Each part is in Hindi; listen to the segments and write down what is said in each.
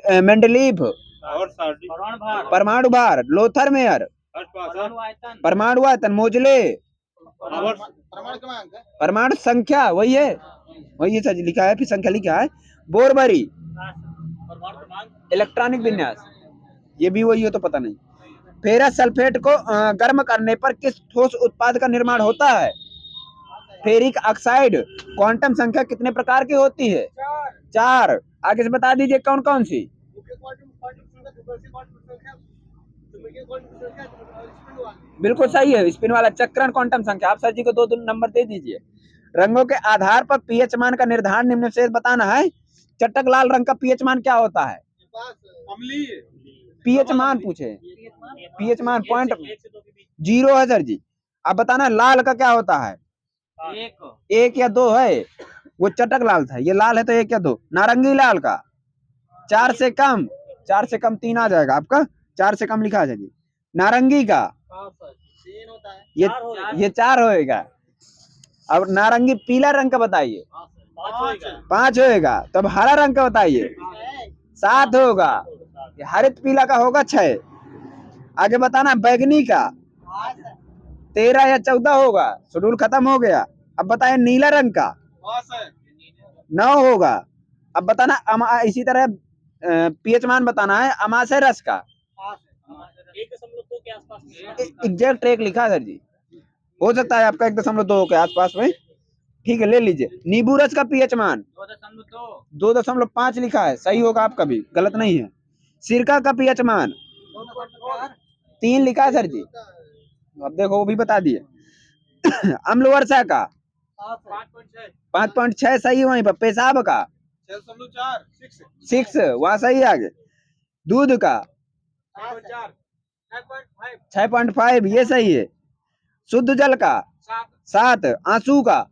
मेंडलीव, परमाणु भार, लोथर मेयर, परमाणु आयतन, मोजले, परमाणु संख्या, वही है, वही सर लिखा है, फिर संख्या लिखा है, बोरबरी, इलेक्ट्रॉनिक विन्यास, ये भी वही हो तो पता नहीं। फेरस सल्फेट को गर्म करने पर किस ठोस उत्पाद का निर्माण होता है? Ferric oxide. क्वांटम संख्या कितने प्रकार की होती है? 4। आगे से बता दीजिए कौन कौन सी। बिल्कुल सही है, स्पिन वाला चक्रण क्वांटम संख्या। आप सर जी को 2 नंबर दे दीजिए। रंगों के आधार पर पीएच मान का निर्धारण निम्न से बताना है। चटक लाल रंग का पीएच मान क्या होता है? पीएच मान पूछे, पीएच मान 0 है सर जी। अब बताना लाल का क्या होता है? 1 या 2 है, वो चटक लाल था, ये लाल है तो 1 या 2। नारंगी लाल का 4 से कम, 4 से कम 3 आ जाएगा आपका, 4 से कम लिखा है जी। नारंगी का ये 4 होएगा। अब नारंगी पीला रंग का बताइए, 5 होएगा। तो अब हरा रंग का बताइए, 7 होगा। हरित पीला का होगा 6। आगे बताना बैगनी का 13 या 14 होगा। शेड्यूल खत्म हो गया। अब बताए नीला रंग का 9 होगा। अब बताना इसी तरह पीएच मान बताना है अमाशय रस का। 1.2 के आसपास एग्जैक्ट 1 लिखा है सर जी, हो सकता है आपका 1.2 के आसपास में। ठीक है, ले लीजिए। नींबू रस का पीएच मान 2.5 लिखा है, सही होगा आपका भी, गलत नहीं है। सिरका का पीएच मान 3 लिखा है सर जी, अब देखो वो भी बता दिए। अम्ल वर्षा का 5.6 सही। वहीं पर पेशाब का 6 वहां सही। आगे दूध का 6.5 ये सही है। शुद्ध जल का 7। आंसू का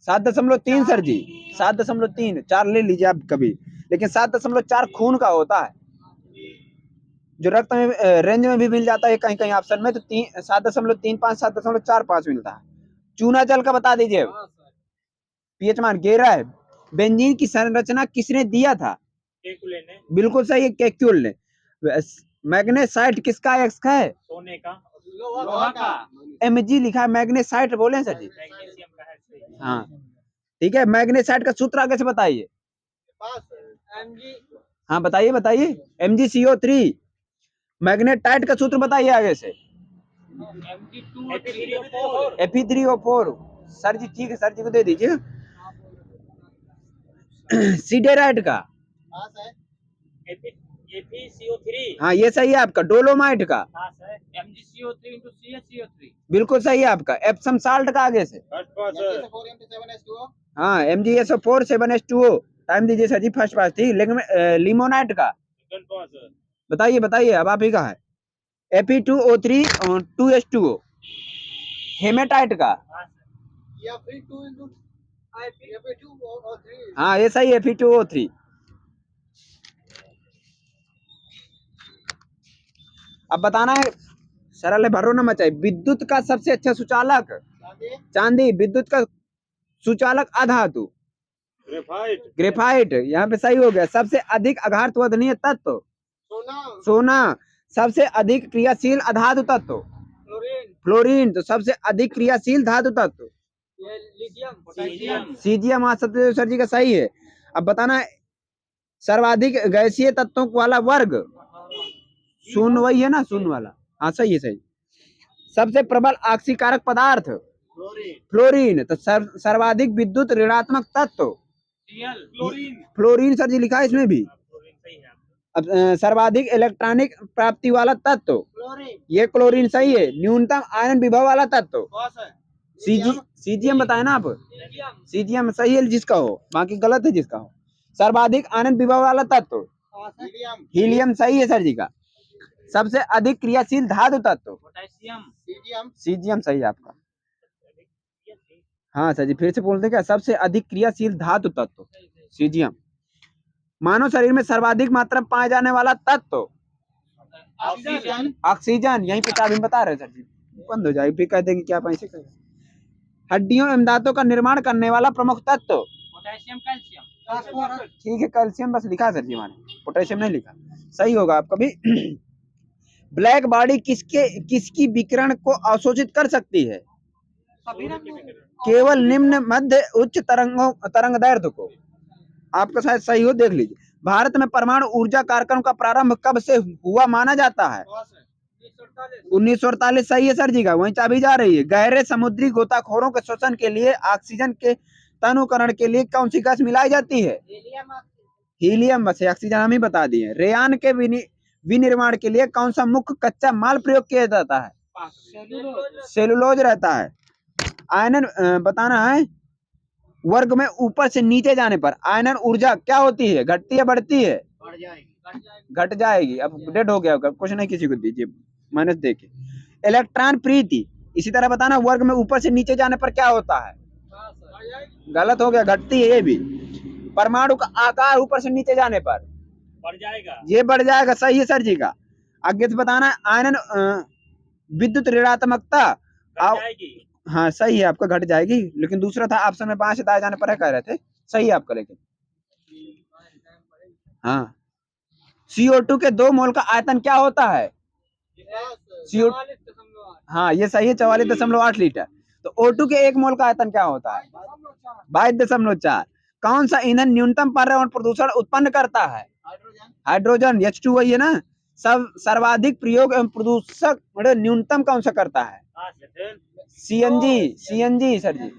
7.3 सर जी, 7.3। 4 ले लीजिए आप कभी, लेकिन 7.4 खून का होता है, जो रक्त में रेंज में भी मिल जाता है कहीं कहीं ऑप्शन में, तो 7.35 7.45 मिलता है। चूना जल का बता दीजिए पीएच मान 11 है। बेंजीन की संरचना किसने दिया था? बिल्कुल सही है, केक्यूल ने। मैग्नेसाइट किसका एक्स का है? सोने का, लोहा का। एमजी लिखा है, मैग्नेसाइट बोले सर जी। हाँ ठीक है। मैग्नेसाइट का सूत्र आगे से बताइए। हाँ बताइए बताइए। MgCO3। मैग्नेटाइट का सूत्र बताइए आगे से। Fe3O4। सर जी ठीक है, सर जी को दे दीजिए। सीडेराइट का FeCO3। हाँ ये सही है आपका। डोलोमाइट का MgCO3 × CaCO3। बिल्कुल सही है आपका। एप्सम साल्ट का आगे से हाँ MgSO4 7H2O। टाइम दीजिए सर जी, फर्स्ट पास थी। लेकिन लिमोनाइट का बताइए बताइए, अब आप ही का है। Fe2O3 2H2O। हेमेटाइट का हाँ ये सही है, Fe2O3। अब बताना है, सरल है, भरो ना मचाई। विद्युत का सबसे अच्छा सुचालक चांदी। विद्युत का सुचालक अधातु ग्रेफाइट। यहाँ पे सही हो गया। सबसे अधिक आघातवर्धनीय तत्व सोना। सबसे अधिक क्रियाशील अधातु तत्व फ्लोरीन। तो सबसे अधिक क्रियाशील धातु तत्व सीजियम। हाँ सबसे सर जी का सही है। अब बताना सर्वाधिक गैसीय तत्वों वाला वर्ग शून्य, वही है ना शून्य वाला। हाँ सही है सही। सबसे प्रबल ऑक्सीकारक पदार्थ फ्लोरीन। तो सर्वाधिक विद्युत ऋणात्मक तत्व फ्लोरीन सर जी लिखा है इसमें भी। अब सर्वाधिक इलेक्ट्रॉनिक प्राप्ति वाला तत्व ये क्लोरीन सही है। न्यूनतम आयन विभव वाला तत्व सीजियम बताए ना आप। सीजियम सही है जिसका हो, बाकी गलत है जिसका हो। सर्वाधिक आनंद विभव वाला तत्व हीलियम सही है सर जी का। सबसे अधिक क्रियाशील धातु तत्व सीजियम सही है आपका। हाँ सर जी फिर से बोलते क्या? सबसे अधिक क्रियाशील धातु तत्व सीजियम। मानव शरीर में सर्वाधिक मात्रा में पाए जाने वाला तत्व ऑक्सीजन। यहीं पे चाबी बता रहे सर जी, बंद हो जाएगी फिर कह देंगे क्या पैसे कर। हड्डियों एवं दांतों का निर्माण करने वाला प्रमुख तत्व पोटेशियम कैल्शियम। ठीक है, कैल्शियम बस लिखा सर जी हमारे, पोटेशियम नहीं लिखा। सही होगा आपका भी। ब्लैक बॉडी किसकी विकिरण को अवशोषित कर सकती है? केवल निम्न मध्य उच्च तरंग दैर्ध्य को। आपका शायद सही हो, देख लीजिए। भारत में परमाणु ऊर्जा कार्यक्रम का प्रारंभ कब से हुआ माना जाता है? 1948 सही है सर जी का, वहीं चाबी जा रही है। गहरे समुद्री गोताखोरों के शोषण के लिए ऑक्सीजन के तनुकरण के लिए कौन सी गैस मिलाई जाती है? हीलियम, बस ऑक्सीजन हम ही बता दिए। रेयान के विनिर्माण के लिए कौन सा मुख्य कच्चा माल प्रयोग किया जाता है? सेलुलोज रहता है। आयनन बताना है। वर्ग में ऊपर से नीचे जाने पर आयनन ऊर्जा क्या होती है? घटती है बढ़ती है? घट जाएगी। अब डेड हो गया होगा, कुछ नहीं किसी को दीजिए, माइनस देके। इलेक्ट्रॉन प्रीति इसी तरह बताना, वर्ग में ऊपर से नीचे जाने पर क्या होता है? गलत हो गया, घटती है ये भी। परमाणु का आकार ऊपर से नीचे जाने पर बढ़ जाएगा, ये बढ़ जाएगा। सही है सर जी का। आगे से बताना, आयनन विद्युत ऋणात्मकता हाँ सही है आपका, घट जाएगी। लेकिन दूसरा था ऑप्शन में 5 दाए जाने पर कह रहे थे, सही है आपका। लेकिन हाँ, CO2 के 2 मोल का आयतन क्या होता है? हाँ ये सही है, 44.8 लीटर। तो O2 के 1 मोल का आयतन क्या होता है? 22.4। कौन सा ईंधन न्यूनतम पर्यावरण प्रदूषण उत्पन्न करता है? हाइड्रोजन, H2 वही है ना। सब सर्वाधिक प्रयोग एवं प्रदूषक न्यूनतम कौन सा करता है? CNG सर जी,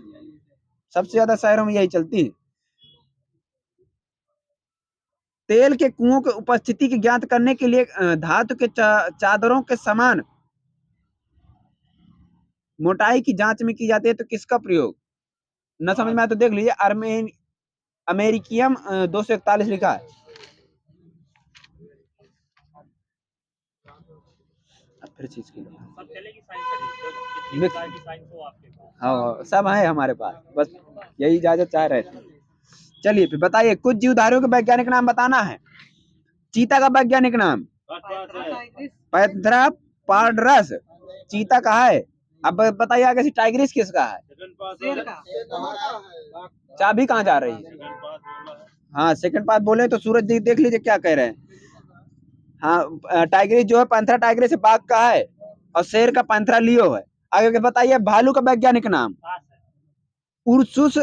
सबसे ज्यादा शहरों में यही चलती है। तेल के कुओं की उपस्थिति की ज्ञात करने के लिए धातु के चादरों के समान मोटाई की जांच में की जाती है, तो किसका प्रयोग? न समझ में आए तो देख लीजिए, अमेरिकियम 241 लिखा है। फिर चीज की हाँ सब है हमारे पास, बस यही इजाजत चाह रहे थे। चलिए फिर बताइए, कुछ जीवधारियों के वैज्ञानिक नाम बताना है। चीता का वैज्ञानिक नाम? पैंथेरा पार्डरस। चीता का है। अब बताइए आगे से, टाइग्रिस किसका है? चाबी कहाँ जा रही है? हाँ सेकंड पार्ट बोले तो सूरज देख लीजिए क्या कह रहे हैं। हाँ टाइग्रिस जो है, पैंथेरा टाइग्रिस से बाघ का है, और शेर का पैंथेरा लियो है। आगे बताइए, भालू का वैज्ञानिक नाम? उर्सुस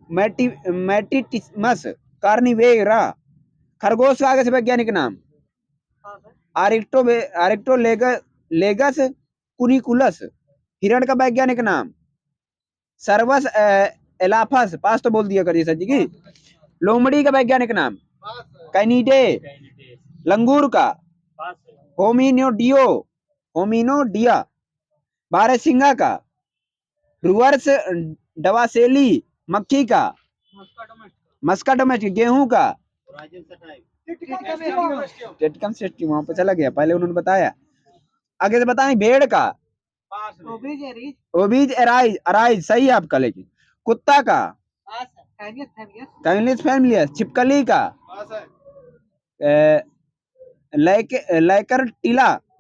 मैटिटिमस कार्निवेरा। खरगोश का आगे से वैज्ञानिक नाम? लेगस कुनिकुलस। हिरण का वैज्ञानिक नाम? सर्वस एलाफस। पास तो बोल दिया करिए सर जी की। लोमड़ी का वैज्ञानिक नाम? कैनिडे। लंगूर का? होमिनोडिया। बारहसिंगा का? रुअर्स डवासेली। मक्खी का? मस्का डोमेस्टिक। गेहूं का? टेटकम सिस्टम, वहां पर चला गया, पहले उन्होंने बताया। आगे से बताएं, भेड़ का? ओबीज अराइज सही है आपका। लेकिन कुत्ता का? कैनिस फैमिलियस। छिपकली का?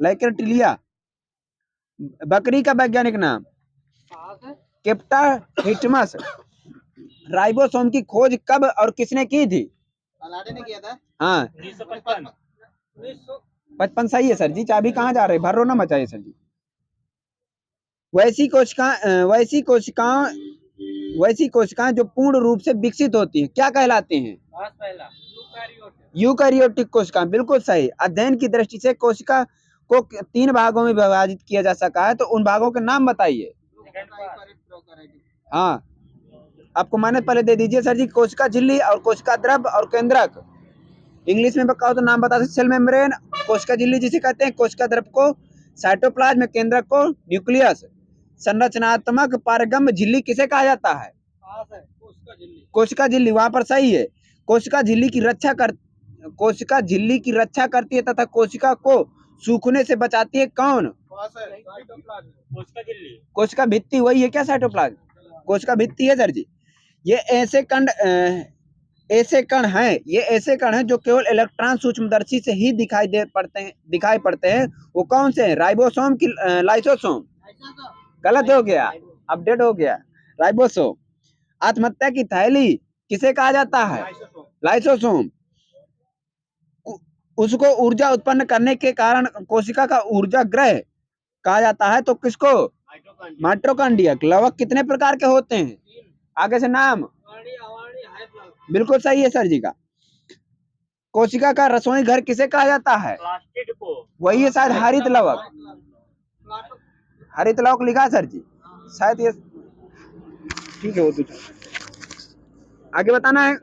लैकरटिलिया। बकरी का वैज्ञानिक नाम? केप्टा हिटमस। राइबोसोम की खोज कब और किसने की थी? ने किया था। हाँ 1955 सही है सर जी। चाबी कहाँ जा रही है? भर्रो ना मचाइए सर जी। वैसी कोशिकाएं जो पूर्ण रूप से विकसित होती हैं क्या कहलाती हैं? यूकैरियोटिक कोशिका, बिल्कुल सही। अध्ययन की दृष्टि से कोशिका को 3 भागों में विभाजित किया जा सका है, तो उन भागों के नाम बताइए। हाँ आपको माने पहले दे दीजिए सर जी, कोशिका झिल्ली और कोशिका द्रव और केंद्रक। इंग्लिश में बताओ तो नाम बता सकते, सेल मेम्ब्रेन। कोशिका झिल्ली जिसे कहते हैं, कोशिका द्रव को साइटोप्लाज्म, केंद्रक को न्यूक्लियस। संरचनात्मक पारगम्य झिल्ली किसे कहा जाता है? कोशिका झिल्ली, वहां पर सही है। कोशिका झिल्ली की रक्षा करती है तथा कोशिका को सूखने से बचाती है, कौन? कोशिका भित्ति, वही है क्या साइटोप्लाज्म? कोशिका भित्ति है सर जी। ये ऐसे कण हैं जो केवल इलेक्ट्रॉन सूक्ष्मदर्शी से ही दिखाई पड़ते हैं। वो कौन से हैं? राइबोसोम की लाइसोसोम? गलत हो गया, अपडेट हो गया। राइबोसोम। आत्महत्या की थैली किसे कहा जाता है? लाइसोसोम। उसको ऊर्जा उत्पन्न करने के कारण कोशिका का ऊर्जा ग्रह कहा जाता है, तो किसको? माइटोकॉन्ड्रिया। लवक कितने प्रकार के होते हैं? आगे से नाम बिल्कुल सही है सर जी का। कोशिका का रसोई घर किसे कहा जाता है? वही है शायद हरित लवक। हरित लवक लिखा है सर जी शायद ये, ठीक है वो तो। आगे बताना है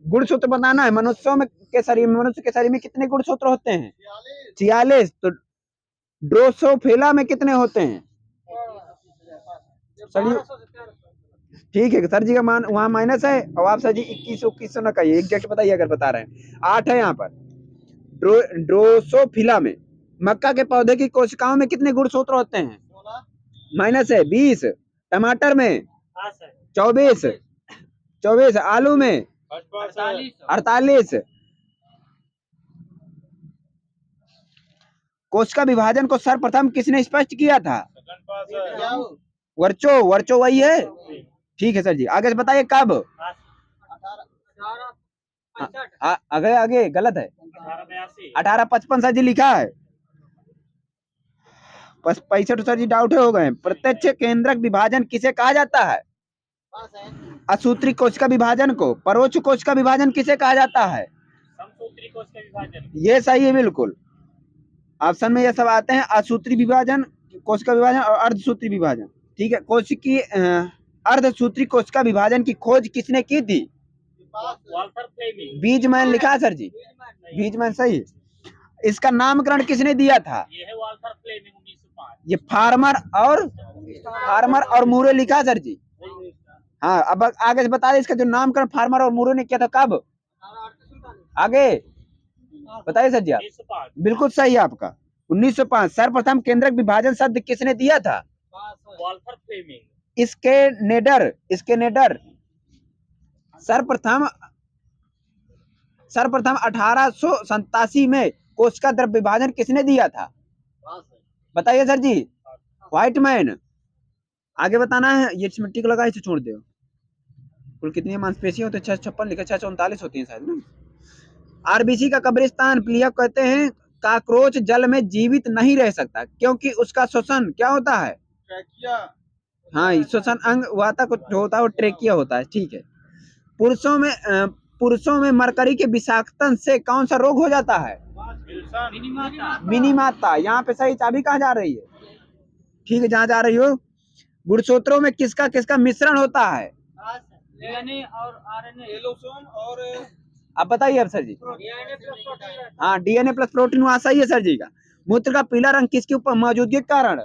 गुणसूत्र बताना है। मनुष्य के शरीर में कितने गुणसूत्र होते हैं? 46। तो ड्रोसोफिला में कितने होते हैं? ठीक है सर जी का मान वहां माइनस है, और आप सर जी 2100 न कहिए, एग्जैक्ट बताइए अगर बता रहे हैं। 8 है यहाँ पर। ड्रोसोफिला में। मक्का के पौधे की कोशिकाओं में कितने गुणसूत्र होते हैं? माइनस है 20। टमाटर में 24। आलू में 48। कोशिका विभाजन को सर्वप्रथम किसने स्पष्ट किया था? वर्चो वही है। ठीक है सर जी, आगे से बताइए कब? आगे गलत है, 1855 सर जी लिखा है। 65 सर जी डाउट हो गए। प्रत्यक्ष केंद्रक विभाजन किसे कहा जाता है? असूत्री कोशिका विभाजन को। परोक्ष कोशिका विभाजन किसे कहा जाता है? समसूत्री कोशिका विभाजन। ये सही है बिल्कुल, ऑप्शन में ये सब आते हैं। असूत्री विभाजन, कोशिका विभाजन और अर्धसूत्री विभाजन। ठीक है, कोशिकी अर्धसूत्री कोशिका विभाजन की खोज किसने की थी? बीजमैन लिखा है सर जी, बीजमैन सही है। इसका नामकरण किसने दिया था? ये फार्मर और मूरे लिखा है सर जी। हाँ, अब आगे से बता दें इसका जो नामकरण फार्मर और मूरे ने किया था कब? आगे बताइए सर जी आप। बिल्कुल सही है आपका, 1905। सर्वप्रथम केंद्रक विभाजन शब्द किसने दिया था? स्केनेडर। सर्वप्रथम 1887 में कोशिका द्रव्य विभाजन किसने दिया था? बताइए सर जी। व्हाइटमैन। आगे बताना है, ये मिट्टी को लगा इसे छोड़ दो। कुल कितनी मांसपेशियां होती है? 656 लिखा, 639 होती है शायद ना। आरबीसी का कब्रिस्तान प्लिया कहते हैं। काकरोच जल में जीवित नहीं रह सकता क्योंकि उसका श्वसन क्या होता है? ट्रेकिया। हाँ, श्वसन अंग वाता कुछ होता है, वो ट्रेकिया होता है। ठीक है। पुरुषों में मरकरी के विषाक्तन से कौन सा रोग हो जाता है? मिनीमाता। यहाँ पे सही चाबी कहाँ जा रही है? ठीक है, जहाँ जा रही हो। गुणसूत्रों में किसका किसका मिश्रण होता है? डीएनए और आरएनए। और आप बताइए अब सर जी। हाँ, डीएनए प्लस प्रोटीन वहां सही है सर जी का। मूत्र का पीला रंग किसके ऊपर मौजूदगी के कारण?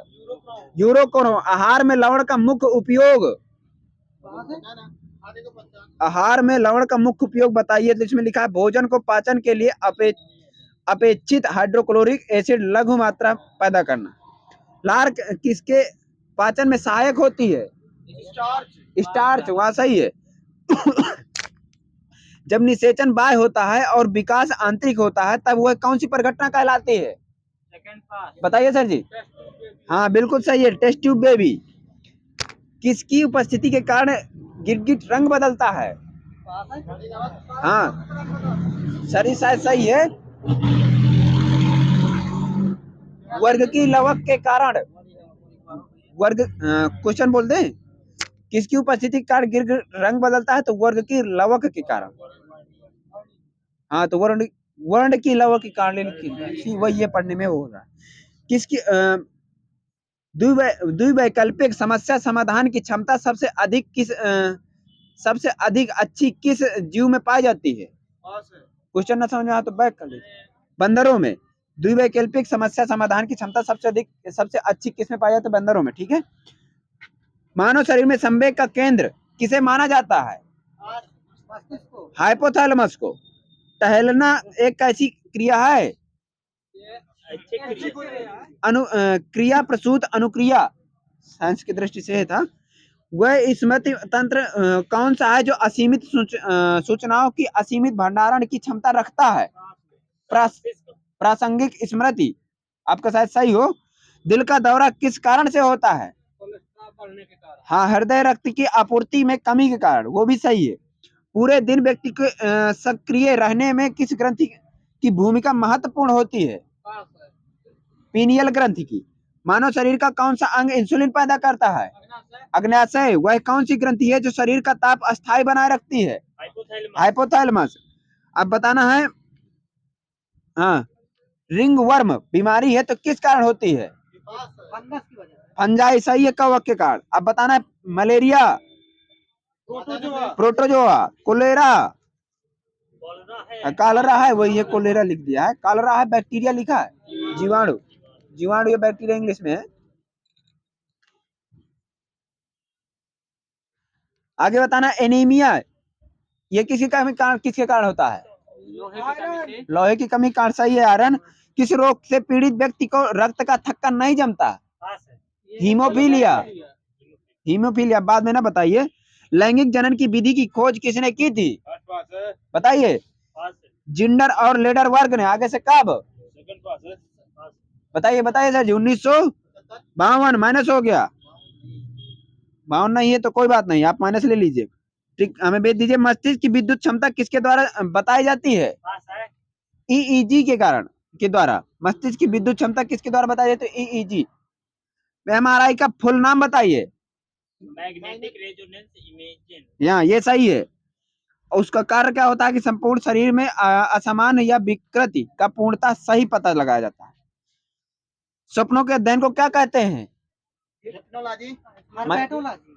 यूरोक्रोम। आहार में लवण का मुख्य उपयोग? आहार में लवण का मुख्य उपयोग बताइए। तो इसमें लिखा है भोजन को पाचन के लिए अपेक्षित हाइड्रोक्लोरिक एसिड लघु मात्रा पैदा करना। लार किसके पाचन में सहायक होती है? स्टार्च। वहां सही है। जब निषेचन बाह्य होता है और विकास आंतरिक होता है तब वह कौन सी परिघटना कहलाती है? बताइए सर जी। हाँ बिल्कुल सही है, टेस्ट ट्यूब बेबी। किसकी उपस्थिति के कारण गिरगिट रंग बदलता है? हाँ सर शायद सही है। वर्ग की लवक के कारण। वर्ग क्वेश्चन बोल दें, किसकी उपस्थिति के कारण गिरगिट रंग बदलता है? तो वर्ग की लवक के कारण। हाँ, तो वर्ण की लवक के कारण वही ये पढ़ने में हो रहा है। किसकी द्विवैकल्पिक समस्या समाधान की क्षमता सबसे अधिक अच्छी किस जीव में पाई जाती है? क्वेश्चन ना समझ में आया तो बैक कर लीजिए। बंदरों में। द्विवैकल्पिक समस्या समाधान की क्षमता सबसे अच्छी किस में पाई जाती है? बंदरों में। ठीक है। मानव शरीर में संवेग का केंद्र किसे माना जाता है? हाइपोथैलेमस को। टहलना एक ऐसी क्रिया है, क्रिया प्रसूत अनुक्रिया साइंस की दृष्टि से था। वह स्मृति तंत्र कौन सा है जो असीमित सूचनाओं की असीमित भंडारण की क्षमता रखता है? प्रासंगिक स्मृति। आपका शायद सही हो। दिल का दौरा किस कारण से होता है? हाँ, हृदय रक्त की आपूर्ति में कमी के कारण। वो भी सही है। पूरे दिन व्यक्ति के सक्रिय रहने में किस ग्रंथि की भूमिका महत्वपूर्ण होती है? पीनियल ग्रंथि की। मानव शरीर का कौन सा अंग इंसुलिन पैदा करता है? अग्न्याशय। वह कौन सी ग्रंथि है जो शरीर का ताप अस्थायी बनाए रखती है? हाइपोथैलेमस। अब बताना है, हाँ, रिंग वर्म बीमारी है तो किस कारण होती है? फंजाई। सही है, कवक के कारण। अब बताना है, मलेरिया, प्रोटोजोआ, कोलेरा, कालरा है, वही है, कोलेरा लिख दिया है। कालरा है, बैक्टीरिया लिखा है, जीवाणु। जीवाणु या बैक्टीरिया इंग्लिश में है। आगे बताना, एनीमिया, ये किसके कारण होता है? लोहे की कमी कारण। सही है, आयरन। किस रोग से पीड़ित व्यक्ति को रक्त का थक्का नहीं जमता? हीमोफीलिया। हीमोफीलिया बाद में ना बताइए। लैंगिक जनन की विधि की खोज किसने की थी? बताइए। जिंडर और लेडर वर्ग ने। आगे से कब? बताइए बताइए सर जी। 1952। माइनस हो गया। 52 नहीं है तो कोई बात नहीं, आप माइनस ले लीजिए। ठीक, हमें भेज दीजिए। मस्तिष्क की विद्युत क्षमता किसके द्वारा बताई जाती है? ईईजी के कारण, के द्वारा। मस्तिष्क की विद्युत क्षमता किसके द्वारा बताई जाती है? ईईजी। एमआरआई का फुल नाम बताइए। Magnetic resonance imaging. यहाँ ये सही है। उसका कार्य क्या होता है कि संपूर्ण शरीर में असमान या विकृति का पूर्णता सही पता लगाया जाता है। सपनों के अध्ययन को क्या कहते हैं?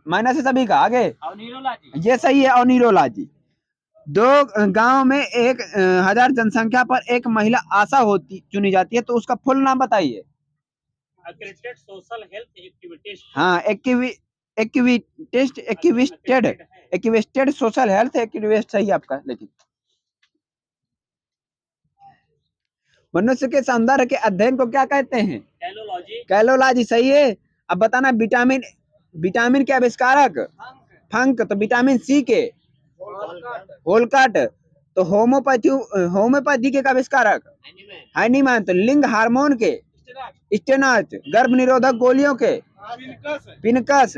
माइनस है सभी का। आगे ये सही है, ऑनिरोलॉजी। दो गांव में 1000 जनसंख्या पर एक महिला आशा चुनी जाती है तो उसका फुल नाम बताइए। Activated social health activist. हाँ, एक्टिवेटेड सोशल हेल्थ एक्टिविस्ट सही आपका। लेकिन मनुष्य के सौंदर्य के अध्ययन को क्या कहते हैं? कैलोलॉजी। सही है। अब बताना, विटामिन के आविष्कारक? फंक। तो विटामिन सी के? होलकाट। तो होम्योपैथी के आविष्कारक? हाइनीमैन। तो लिंग हार्मोन के? स्टेनॉच। गर्भ निरोधक गोलियों के? पिनकस।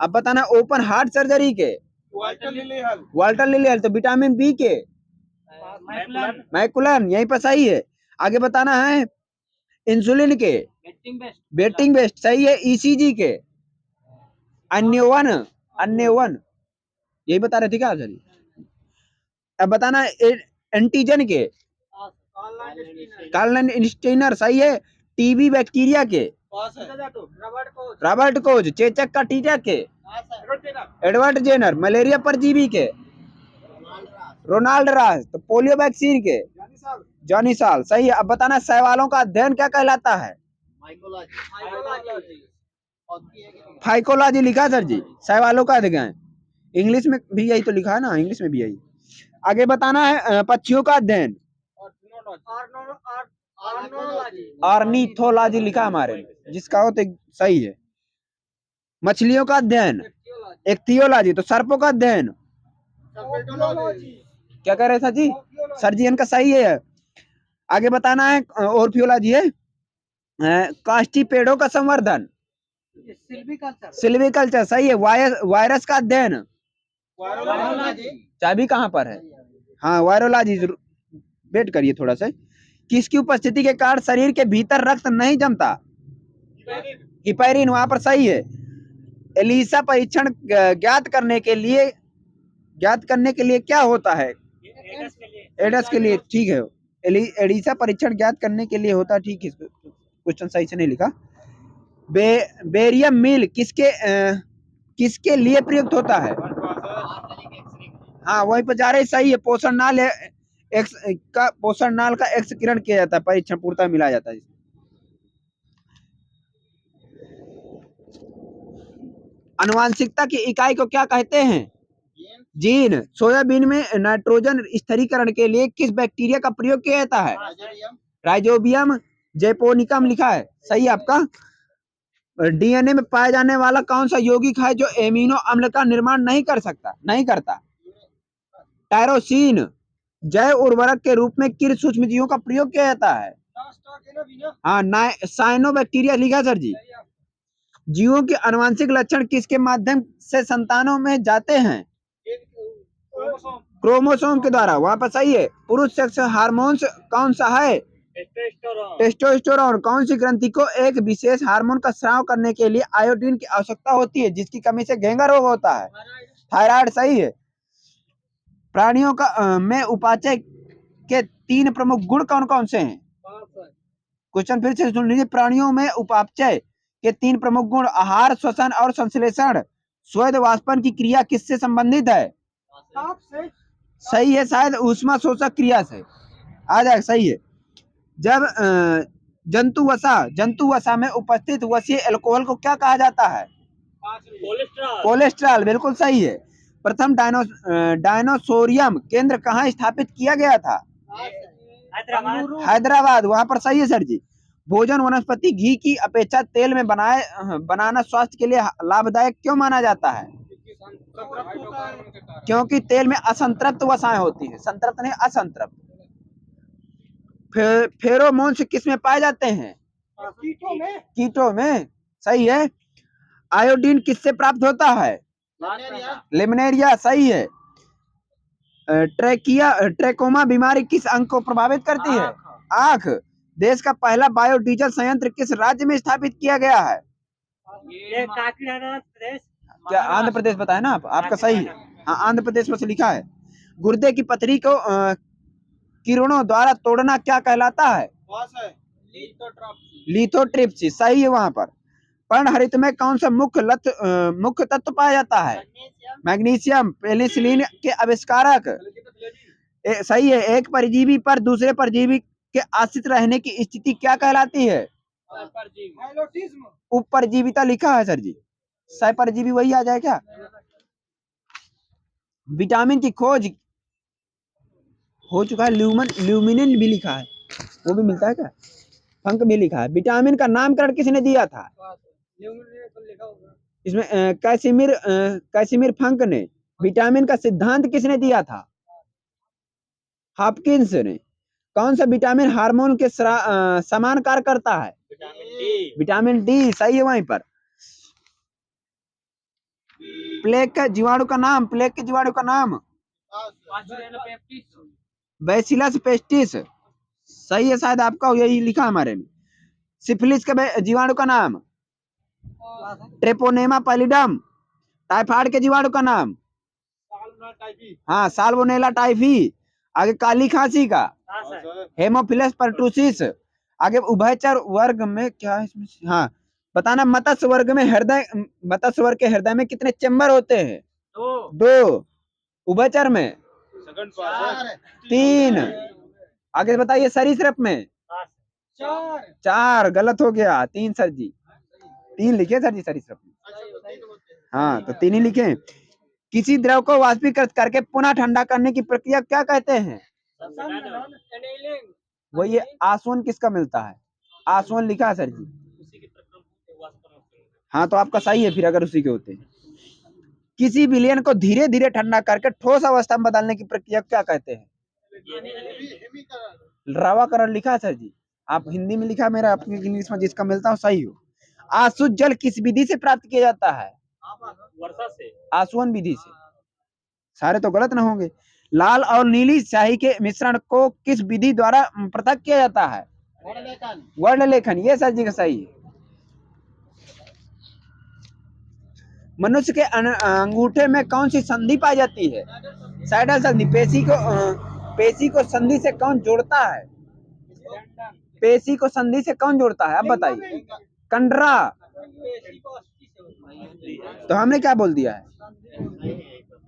अब बताना, ओपन हार्ट सर्जरी के? वाल्टर लिलिहल। तो विटामिन बी के? मैकुलन। यहीं पर सही है। आगे बताना है, इंसुलिन के? Banting Best. सही है। ईसीजी के? अन्य वन। यही बता रहे थे क्या सर? अब बताना, एंटीजन के? Karl Landsteiner. सही है। टीबी बैक्टीरिया के? Robert Koch. चेचक का टीका के? Edward Jenner. मलेरिया परजीवी के? Ronald Ross. तो पोलियो वैक्सीन के? जॉनी साल। सही है। अब बताना, शैवालों का अध्ययन क्या कहलाता है? फाइकोलॉजी लिखा सर जी। शैवालों का अध्ययन इंग्लिश में भी यही तो लिखा है ना, इंग्लिश में भी यही। आगे बताना है, पक्षियों का अध्ययन? ऑर्निथोलॉजी लिखा हमारे में, जिसका हो तो सही है। मछलियों का अध्ययन? एक्टियोलॉजी। तो सर्पों का अध्ययन? क्या कह रहे सर जी? सर्जियन का सही है। आगे बताना है, ऑर्फियोलॉजी है। कास्टिपेडो का संवर्धन? सिल्वीकल्चर। सही है। वायरस का अध्ययन? चाबी कहाँ पर है? हाँ, वायरोलॉजी। वेट करिए थोड़ा सा। किसकी उपस्थिति के कारण शरीर के भीतर रक्त नहीं जमता? हिपैरिन। वहां पर सही है। एलिसा परीक्षण ज्ञात करने के लिए क्या होता है? एडस के लिए। ठीक है। एलिसा परीक्षण ज्ञात करने के लिए होता है। ठीक है, क्वेश्चन सही से नहीं लिखा। बेरियम मील किसके लिए प्रयुक्त होता है? हाँ, वहीं पर जा रहे। सही है। पोषण नाल का एक्स किरण किया जाता है, परीक्षण पूर्णतः मिलाया जाता है। अनुवांशिकता की इकाई को क्या कहते हैं? जीन। सोयाबीन में नाइट्रोजन स्थिरीकरण के लिए किस बैक्टीरिया का प्रयोग किया जाता है? राइजोबियम जैपोनिकम लिखा है। सही है आपका। डीएनए में पाया जाने वाला कौन सा यौगिक है जो एमिनो अम्ल का निर्माण नहीं करता? टायरोसिन। जैव उर्वरक के रूप में किन सूक्ष्मजीवों का प्रयोग किया जाता है? हाँ, साइनोबैक्टीरिया लिखा सर जी। जीवों के आनुवंशिक लक्षण किसके माध्यम से संतानों में जाते हैं? क्रोमोसोम के द्वारा, वहां पर सही है। पुरुष सेक्स हार्मोन्स कौन सा है? टेस्टोस्टेरोन। कौन सी ग्रंथि को एक विशेष हार्मोन का स्राव करने के लिए आयोडीन की आवश्यकता होती है, जिसकी कमी से घेंगा रोग होता है? थायराइड। सही है। प्राणियों का में उपापचय के 3 प्रमुख गुण कौन कौन से हैं? क्वेश्चन फिर से सुन लीजिए। प्राणियों में उपापचय के 3 प्रमुख गुण आहार, श्वसन और संश्लेषण। स्वेद वाष्पन की क्रिया किससे संबंधित है? सही है, शायद ऊष्मा शोषक क्रिया से आ जाएगा। सही है। जब जंतु वसा में उपस्थित वसीय अल्कोहल को क्या कहा जाता है? कोलेस्ट्रॉल। बिल्कुल सही है। प्रथम डायनोसोरियम केंद्र कहाँ स्थापित किया गया था? हैदराबाद। वहां पर सही है सर जी। भोजन वनस्पति घी की अपेक्षा तेल में बनाना स्वास्थ्य के लिए लाभदायक क्यों माना जाता है? क्योंकि तेल में असंतृप्त वसाएं होती है, संतृप्त नहीं, असंतृप्त। फेरोमोन्स किस में पाए जाते हैं? कीटों में। सही है। आयोडीन किससे प्राप्त होता है? लेमिनेरिया। सही है। ट्रेकोमा बीमारी किस अंग को प्रभावित करती है? आंख। देश का पहला बायोडीजल संयंत्र किस राज्य में स्थापित किया गया है? क्या आंध्र प्रदेश बताया ना आपका सही है। हाँ, आंध्र प्रदेश में से लिखा है। गुर्दे की पथरी को किरणों द्वारा तोड़ना क्या कहलाता है? लिथोट्रिप्सी। सही है। वहां पर पर्णहरित में कौन सा मुख्य तत्व पाया जाता है? मैग्नीशियम। पेनिसिलिन के आविष्कारक? सही है। एक परजीवी पर दूसरे परजीवी के आश्रित रहने की स्थिति क्या कहलाती है? उपपरजीविता लिखा है सर जी। सहपरजीवी वही आ जाए क्या? विटामिन की खोज हो चुका है। ल्यूमिनिन भी लिखा है, वो भी मिलता है क्या? फंक भी लिखा है। विटामिन का नामकरण किसने दिया था? इसमें कैसिमिर फंक ने। विटामिन का सिद्धांत किसने दिया था? हॉपकिंस ने। कौन सा विटामिन हार्मोन के समान कार्य करता है? Vitamin D. सही है। वहीं पर प्लेग के जीवाणु का नाम बैसिलस पेस्टिस। सही है, शायद आपका यही लिखा हमारे में। सिफिलिस के जीवाणु का नाम? Treponema pallidum. टाइफाइड के जीवाणु का नाम? हाँ, साल्मोनेला टाइफी। आगे काली खांसी का? Haemophilus pertussis. आगे उभयचर वर्ग में क्या है इसमें? हाँ, बताना। मत्स्य वर्ग के हृदय में कितने चेंबर होते हैं? 2। उभयचर में? 3। आगे बताइए। सरीसृप में? 4। गलत हो गया, 3 सर जी। 3 लिखे सर जी सरीसृप में। हाँ, तो 3 ही लिखे। किसी द्रव को वाष्पीकृत करके पुनः ठंडा करने की प्रक्रिया क्या कहते हैं? वही आसवन किसका मिलता है? आसवन लिखा है सर जी। हाँ, तो आपका सही है फिर, अगर उसी के होते हैं। किसी विलयन को धीरे धीरे ठंडा करके ठोस अवस्था में बदलने की प्रक्रिया क्या कहते हैं? रवाकरण लिखा है सर जी। आप हिंदी में लिखा, मेरा अपनी इंग्लिश में जिसका मिलता हो सही हो। आशुद्ध जल किस विधि से प्राप्त किया जाता है? वर्षा से। आसवन विधि से। सारे तो गलत ना होंगे। लाल और नीली स्याही के मिश्रण को किस विधि द्वारा पृथक किया जाता है? वर्ण लेखन। ये सर जी का सही है। मनुष्य के अंगूठे में कौन सी संधि पाई जाती है? साइडल संधि। पेशी को संधि से कौन जोड़ता है? पेशी को संधि से कौन जोड़ता है, अब बताइए? कंडरा। तो हमने क्या बोल दिया है?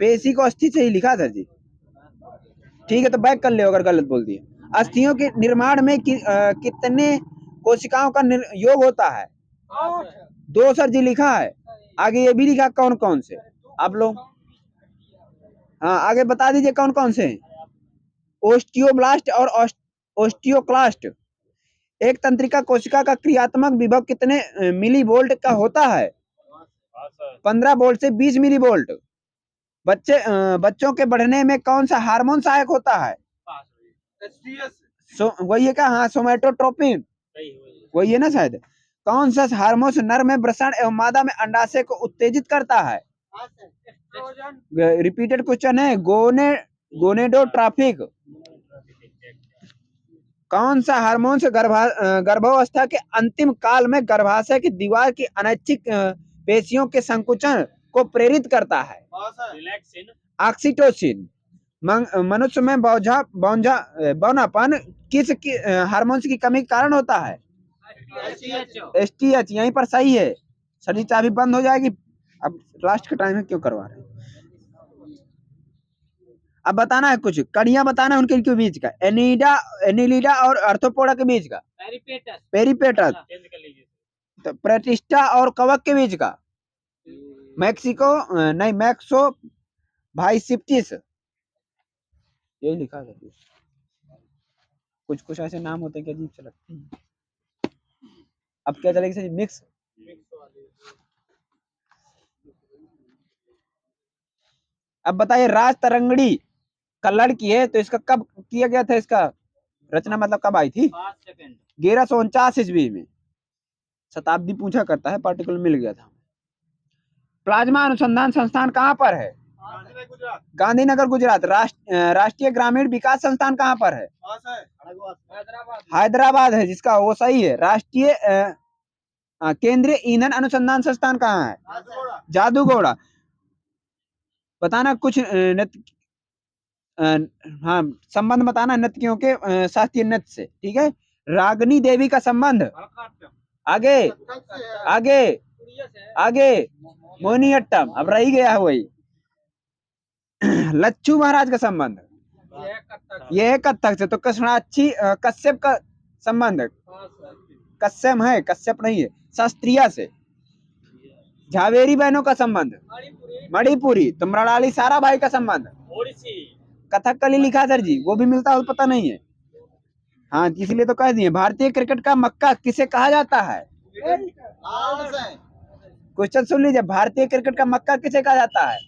पेशी को अस्थि से ही लिखा सर जी। ठीक है, तो बैक कर ले अगर गलत बोल दिए। अस्थियों के निर्माण में कितने कोशिकाओं का योग होता है? 2 सर जी लिखा है। आगे ये भी लिखा कौन कौन से आप लोग? हाँ, आगे बता दीजिए कौन कौन से हैं? ओस्टियोब्लास्ट और ओस्टियोक्लास्ट। एक तंत्रिका कोशिका का क्रियात्मक विभव कितने मिलीवोल्ट का होता है? 15 वोल्ट से 20 मिलीवोल्ट। बच्चों के बढ़ने में कौन सा हार्मोन सहायक होता है? वही है क्या? हाँ, सोमेटोट्रोपिन। वही है ना शायद। कौन सा हार्मोन नर में वृषण एवं मादा में अंडाशय को उत्तेजित करता है? रिपीटेड क्वेश्चन है। गोनेडोट्रॉपिक कौन सा हार्मोन से गर्भावस्था के अंतिम काल में गर्भाशय की दीवार की अनैच्छिक पेशियों के संकुचन को प्रेरित करता है? ऑक्सीटोसिन। मनुष्य में बौनापन किस हार्मोन की कमी के कारण होता है? एसटीएच। यहीं पर सही है। सर जी चाबी बंद हो जाएगी। अब लास्ट का टाइम है, क्यों करवा रहे हैं? अब बताना है कुछ कड़ियां बताना है उनके बीच का। एनिलिडा और अर्थोपोडा के बीच का पेरिपेटस। तो प्रतिष्ठा और कवक के बीच का मैक्सो भाईसिप्टिस। यही लिखा है। कुछ कुछ ऐसे नाम होते हैं कि अजीब से लगते हैं। अब क्या चलेगा? मिक्स। अब बताइए, राज तरंगड़ी का लड़की है, तो इसका कब किया गया था? इसका रचना मतलब कब आई थी? 1149 ईस्वी में। शताब्दी पूछा करता है, पार्टिकुलर मिल गया था। प्लाज्मा अनुसंधान संस्थान कहाँ पर है? गांधीनगर, गुजरात। राष्ट्रीय ग्रामीण विकास संस्थान कहाँ पर है? हैदराबाद है, जिसका वो सही है। राष्ट्रीय केंद्रीय ईंधन अनुसंधान संस्थान कहाँ है? जादूगोड़ा। बताना कुछ हाँ संबंध बताना नर्तकियों के शास्त्रीय नृत्य से। ठीक है। रागनी देवी का संबंध आगे आगे आगे मोहिनीअट्टम। अब रही गया है वही। लच्छू महाराज का संबंध यह है कत्थक से। तो कृष्णाक्षी कश्यप का संबंध कश्यप है, कश्यप नहीं है, शास्त्रीय से। झावेरी बहनों का संबंध मणिपुरी। तो मृणाली सारा भाई का संबंध कथकली लिखा सर जी, वो भी मिलता है, पता नहीं है। हाँ, इसलिए तो कह दिए। भारतीय क्रिकेट का मक्का किसे कहा जाता है? क्वेश्चन सुन लीजिए, भारतीय क्रिकेट का मक्का किसे कहा जाता है?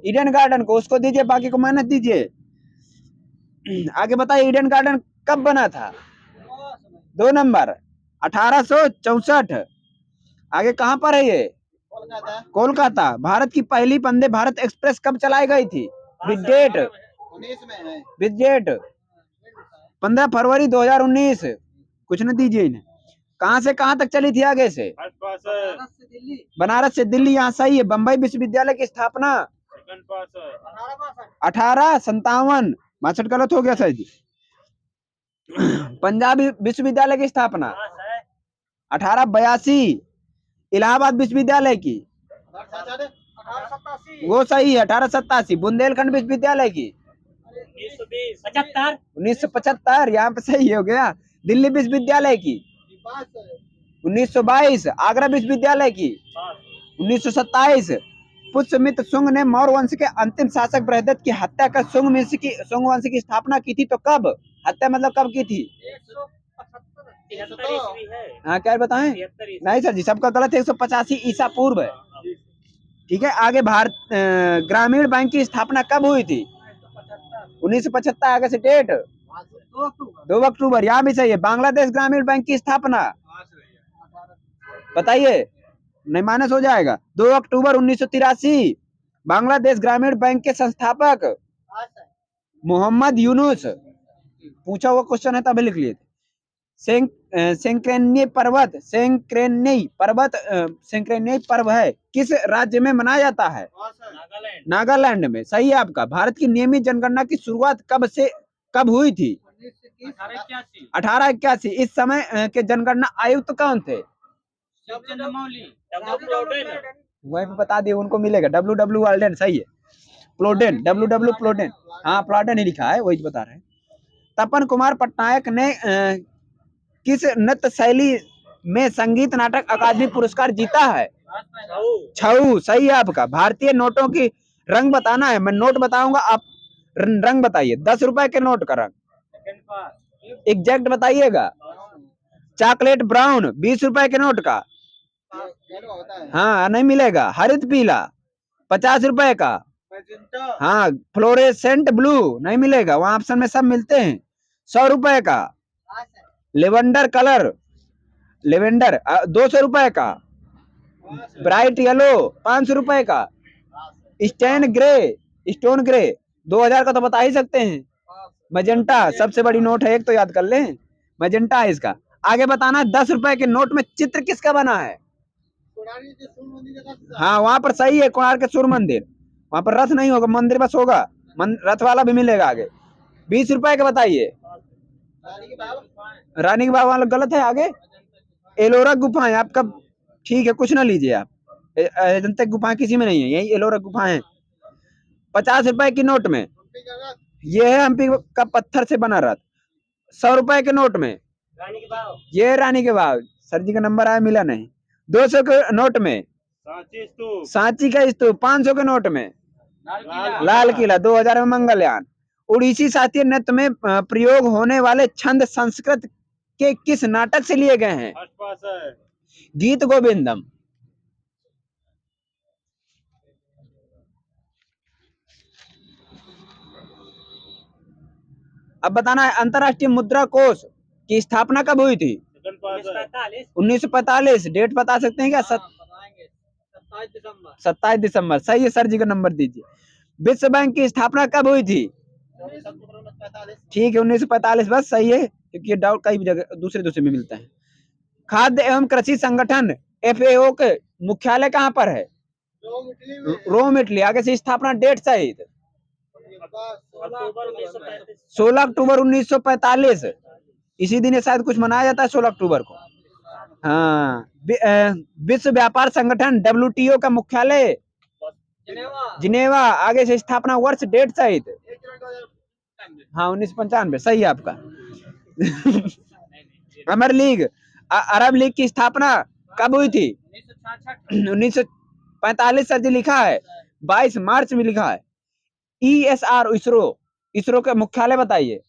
ईडन गार्डन को। उसको दीजिए, बाकी को मेहनत दीजिए। आगे बताइए, ईडन गार्डन कब बना था? 2 नंबर 1864। आगे कहाँ पर है ये? कोलकाता। भारत की पहली वंदे भारत एक्सप्रेस कब चलाई गई थी? विद डेट 15 फरवरी 2019। कुछ न दीजिए इन्हें। कहां से कहां तक चली थी? आगे से बनारस से दिल्ली। यहाँ सही है। बम्बई विश्वविद्यालय की स्थापना 1857। 62 गलत हो गया सर जी। पंजाब विश्वविद्यालय की स्थापना 1882। इलाहाबाद विश्वविद्यालय की वो सही है 1887। बुंदेलखंड विश्वविद्यालय की 1975। यहाँ पे सही हो गया। दिल्ली विश्वविद्यालय की 1922। आगरा विश्वविद्यालय की 1927। पुष्यमित्र शुंग ने मौर्य वंश के अंतिम शासक बृहदत्त की हत्या कर शुंग वंश की स्थापना की थी। तो कब हत्या मतलब कब की थी? हाँ क्या बताएं? नहीं सर जी, सबका गलत है। 185 ईसा पूर्व है। ठीक है। आगे भारत ग्रामीण बैंक की स्थापना कब हुई थी? 1975। आगे से डेट 2 अक्टूबर। यहाँ भी सही है। बांग्लादेश ग्रामीण बैंक की स्थापना बताइए, नहीं माइनस हो जाएगा। 2 अक्टूबर 1983। बांग्लादेश ग्रामीण बैंक के संस्थापक मोहम्मद यूनुस। पूछा हुआ क्वेश्चन है, तभी लिख लिए। सेंक्रेनी पर्व है किस राज्य में मनाया जाता है? नागालैंड में। सही है आपका। भारत की नियमित जनगणना की शुरुआत कब हुई थी? 1881। इस समय के जनगणना आयुक्त कौन थे? वही बता दिए, उनको मिलेगा। W Walden. सही है। प्लोडेन, डब्ल्यू प्लोडेन। हाँ प्लोडेन ही लिखा है, वही बता रहे हैं। तपन कुमार पटनायक ने किस नृत्य शैली में संगीत नाटक अकादमी पुरस्कार जीता है? छऊ। सही है आपका। भारतीय नोटों की रंग बताना है। मैं नोट बताऊंगा, आप रंग बताइए। 10 रुपए के नोट का रंग एग्जैक्ट बताइएगा। Chocolate brown. 20 रुपए के नोट का हाँ नहीं मिलेगा। हरित पीला 50 रुपए का। हाँ फ्लोरेसेंट ब्लू नहीं मिलेगा, वहां ऑप्शन में सब मिलते हैं। 100 रुपए का। लेवेंडर कलर लेवेंडर 200 रुपए का। ब्राइट येलो 500 रुपए का। स्टोन ग्रे 2000 का तो बता ही सकते हैं। मैजेंटा सबसे बड़ी नोट है, एक तो याद कर लें, मैजेंटा है इसका। आगे बताना 10 रुपए के नोट में चित्र किसका बना है? हाँ वहां पर सही है, कोणार्क के सूर्य मंदिर। वहां पर रथ नहीं होगा, मंदिर बस होगा, रथ वाला भी मिलेगा आगे। 20 रुपए के बताइए। रानी की बाव वाला गलत है। आगे एलोरा गुफाएं आपका ठीक है, कुछ ना लीजिए आप, अजंता गुफा किसी में नहीं है, यही एलोरा गुफाएं। 50 रुपए की नोट में ये है हम्पी का पत्थर से बना रथ। 100 रुपए के नोट में ये रानी के बाव। सर जी का नंबर आया, मिला नहीं। 200 के नोट में सांची का स्तूप। 500 के नोट में लाल किला। 2000 में मंगलयान। उड़ीसी शास्त्रीय नृत्य में प्रयोग होने वाले छंद संस्कृत के किस नाटक से लिए गए हैं? गीत गोविंदम। अब बताना है अंतरराष्ट्रीय मुद्रा कोष की स्थापना कब हुई थी? 1945। डेट बता सकते हैं क्या? 27 दिसंबर। सही है, सर जी का नंबर दीजिए। विश्व बैंक की स्थापना कब हुई थी? ठीक है 1945, बस सही है, क्योंकि डाउट कई जगह दूसरे में मिलता है। खाद्य एवं कृषि संगठन FAO के मुख्यालय कहाँ पर है? Rome Italy. आगे से स्थापना डेट सहित 16 अक्टूबर 1945। इसी दिन शायद कुछ मनाया जाता है 16 अक्टूबर को। हाँ। विश्व व्यापार संगठन WTO का मुख्यालय जिनेवा। आगे से स्थापना वर्ष डेट सहित हाँ 1995। सही है आपका। अमर लीग अरब लीग की स्थापना कब हुई थी? 1945 सर जी लिखा है, 22 मार्च में लिखा है। ESR इसरो का मुख्यालय बताइए।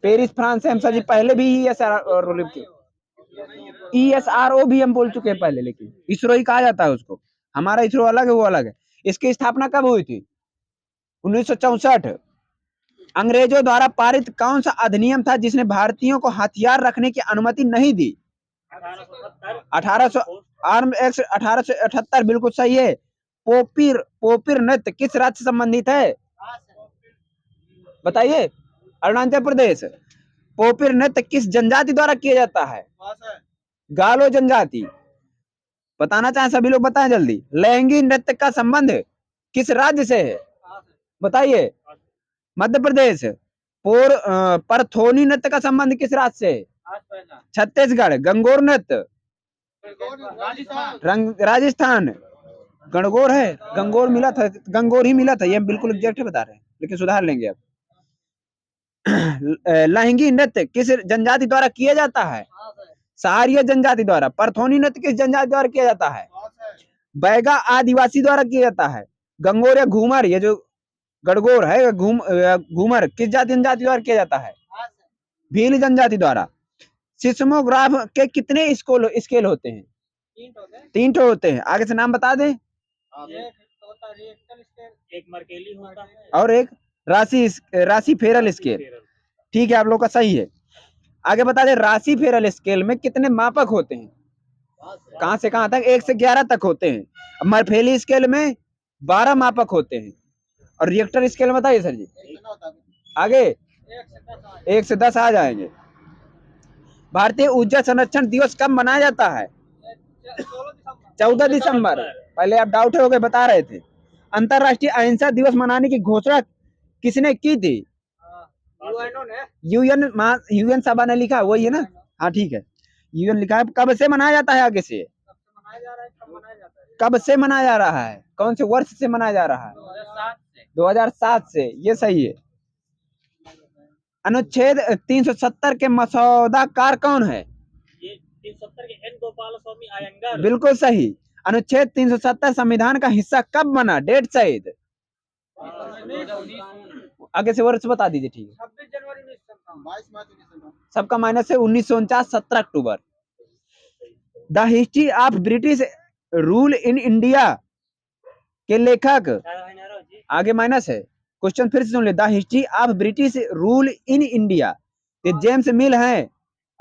पेरिस फ्रांस है सर जी। पहले भी ESRO भी हम बोल चुके हैं पहले, लेकिन इसरो ही कहा जाता है उसको। हमारा इसरो अलग है, वो अलग है। इसकी स्थापना कब हुई थी? 1964। अंग्रेजों द्वारा पारित कौन सा अधिनियम था जिसने भारतीयों को हथियार रखने की अनुमति नहीं दी? 1878। बिल्कुल सही है। पोपिर नृत्य किस राज्य से संबंधित है? बताइए। अरुणाचल प्रदेश। पोपिर नृत्य किस जनजाति द्वारा किया जाता है? गालो जनजाति। बताना चाहें सभी लोग बताएं जल्दी। लहंगी नृत्य का संबंध किस राज्य से है? बताइए। मध्य प्रदेश। परथोनी नृत्य का संबंध किस राज्य से है? छत्तीसगढ़। गंगोर नृत्य राजस्थान। गणगौर है, गंगोर मिला था, गंगोर ही मिला था। ये बिल्कुल एग्जैक्ट बता रहे हैं, लेकिन सुधार लेंगे अब। लहंगी नृत्य किस जनजाति द्वारा किया जाता है? सहारिया जनजाति द्वारा। परथोनी नृत्य किस जनजाति द्वारा किया जाता है? बैगा आदिवासी द्वारा किया जाता है। गंगोर या घूमर, ये जो गणगौर है घूमर किस जनजाति द्वारा किया जाता है? भील जनजाति द्वारा। सिस्मोग्राफ के कितने स्केल होते हैं? 3 होते हैं। आगे से नाम बता दें। एक मर्केली होता है और एक राशि फेरल स्केल। ठीक है, आप लोग का सही है। आगे बता दें, राशि फेरल स्केल में कितने मापक होते हैं? कहां से कहां तक? 1 से 11 तक होते हैं। मर्फेली स्केल में 12 मापक होते हैं। और रिएक्टर स्केल में बताइए सर जी। आगे 1 से 10 आ जाएंगे। भारतीय ऊर्जा संरक्षण दिवस कब मनाया जाता है? 14 दिसंबर। पहले आप डाउट हो गए, बता रहे थे। अंतरराष्ट्रीय अहिंसा दिवस मनाने की घोषणा किसने की थी? यूएन सभा ने लिखा, वही है ना? हाँ ठीक है, यूएन लिखा है। कब से मनाया जाता है? आगे से कब से मनाया जा रहा है? कौन से वर्ष से मनाया जा रहा है? 2007 से। ये सही है। अनुच्छेद 370 के मसौदाकार कौन है? 370 के एन गोपाल स्वामी अयंगर। बिल्कुल सही। अनुच्छेद 370 संविधान का हिस्सा कब बना? डेट सहित। आगे से वर्ष बता दीजिए। ठीक है, 26 जनवरी 1957। सबका माइनस है 1949। 17 October. The history of British rule in India के लेखक, आगे माइनस है। क्वेश्चन फिर से सुन ले। The history of British rule in India, ये जेम्स मिल है।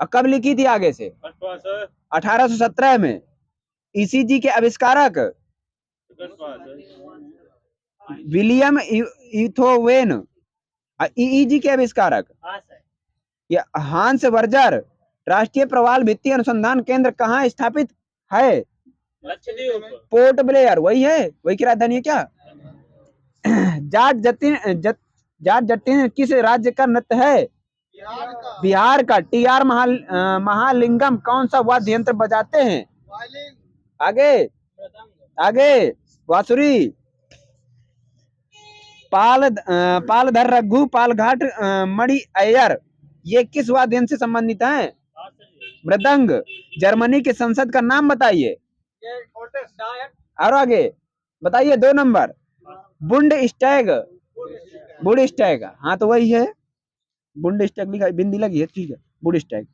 और कब लिखी थी? आगे से 1817 में। ECG के आविष्कारक विलियम इथोवेन, ईईजी के आविष्कारक। हाँ सर। ये हांस वर्जर। राष्ट्रीय प्रवाल भित्ति अनुसंधान केंद्र कहाँ स्थापित है? लक्षद्वीप। पोर्ट ब्लेयर, वही है, वही की राजधानी है क्या? जाट जटिन किस राज्य का नृत्य है? बिहार का। टीआर महालिंगम कौन सा वाद्य यंत्र बजाते हैं? आगे आगे बांसुरी। पालधर रघु पालघाट मणि अय्यर, ये किस वाद्य यंत्र से संबंधित हैं? हाँ सर जी। मृदंग। जर्मनी के संसद का नाम बताइए। और आगे बताइए 2 नंबर। बुंडस्टैग। बुंडस्टैग, हाँ तो वही है, बुंडस्टैग लिखा, बिंदी लगी है, ठीक है, बुंडस्टैग।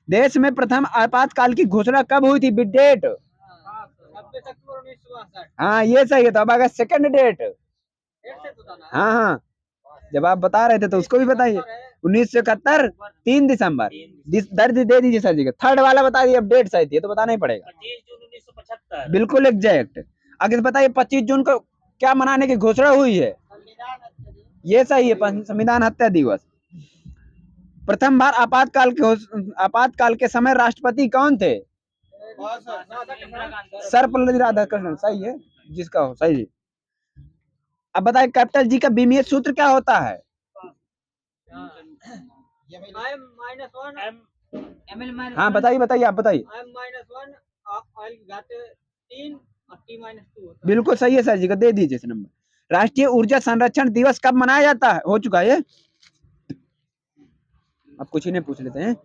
देश में प्रथम आपातकाल की घोषणा कब हुई थी? Bid date. 26 अक्टूबर 1962। हाँ ये सही है, तो अब आगे सेकंड डेट। हाँ हाँ, जब आप बता रहे थे तो उसको भी बताइए। 1971 3 दिसंबर। दर्ज दे दीजिए सर जी का। थर्ड वाला बता दीजिए, अब डेट सही थी, ये तो बताना ही पड़ेगा। 25 जून 1975। बिल्कुल एग्जैक्ट। आगे बताइए 25 जून को क्या मनाने की घोषणा हुई है? ये सही है, संविधान हत्या दिवस। प्रथम बार आपातकाल के समय राष्ट्रपति कौन थे? सर्वपल्ली राधाकृष्णन, सही है, जिसका हो सही है। अब बताइए कैपिटल जी का बीमीय सूत्र क्या होता है? हाँ बताइए बताइए, आप बताइए। बिल्कुल सही है सर जी का, दे दीजिए इस नंबर। राष्ट्रीय ऊर्जा संरक्षण दिवस कब मनाया जाता है? हो चुका है, अब कुछ ही नहीं पूछ लेते हैं।